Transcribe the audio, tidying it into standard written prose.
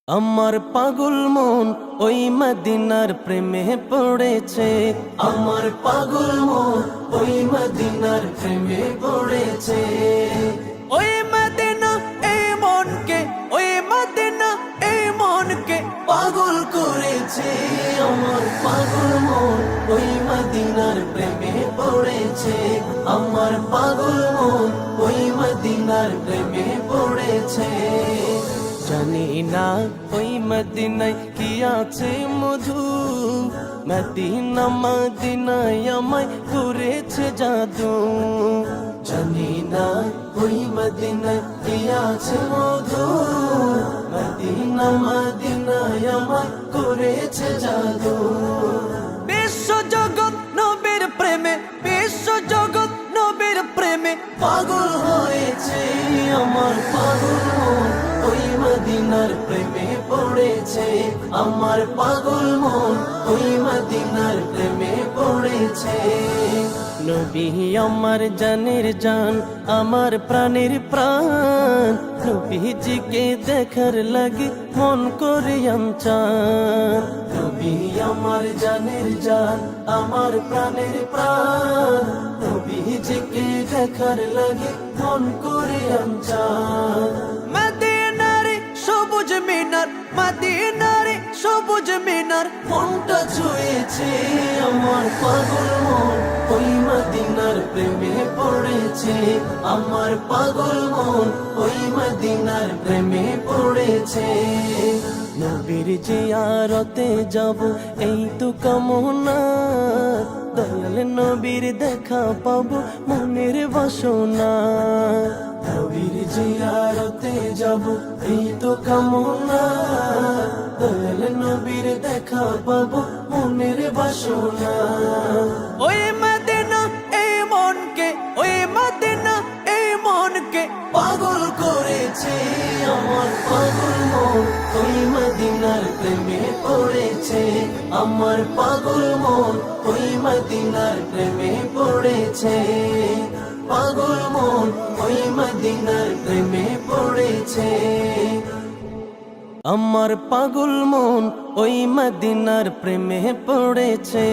আমার পাগল মন ওই মদিনার প্রেমে পড়েছে। আমার পাগল মন ওই মদিনার প্রেমে পড়েছে। ওই মদিনা এই মনকে, ওই মদিনা এই মনকে পাগল করেছে। আমার পাগল মন ওই মদিনার প্রেমে পড়েছে। আমার পাগল মন ওই মদিনার প্রেমে পড়েছে। জানি না ওই মদিনায় কি আছে মধু, মদিনা মদিনায় আমায় করেছে জাদু। জানি না ওই মদিনায় কি আছে মধু, মদিনা মদিনায় আমায় করেছে জাদু। বিশ্ব জগৎ নবীর প্রেমে, বিশ্ব জগৎ নবীর প্রেমে পাগল হয়েছে। আমার পাগল মন ওই মদিনার প্রেমে পড়েছে। আমার পাগল মন ওই মদিনার প্রেমে পড়েছে। নবী আমার জানের জান, আমার প্রাণের প্রাণ। নবীজিকে দেখার লাগি মন করে চান। নবী আমার জানের জান, আমার প্রাণের প্রাণ। নবীজিকে দেখার লাগি মন করে চান। মদিনারে সবুজ মিনার, মদিনারে সবুজ মিনার মনটা ছুঁয়েছে। আমার পাগল মন ওই মদিনার প্রেমে পড়েছে। আমার পাগল মন ওই মদিনার প্রেমে পড়েছে। নবীর জিয়ারতে যাব এই তো কামনা, দয়াল নবীর দেখা পাবো মনের বাসনা। নবীর জিয়ারতে যাব এই তো কামনা, দয়াল নবীর দেখা পাবো মনের বাসনা। ওই মদিনা এই মনকে, ওই মদিনা এই মনকে পাগল করেছে। আমার পাগল মন ওই মদিনার প্রেমে পড়েছে। আমার পাগল মন ওই মদিনার প্রেমে পড়েছে। পাগল মন ওই মদিনার প্রেমে পড়েছে। আমার পাগল মন ওই মদিনার প্রেমে পড়েছে।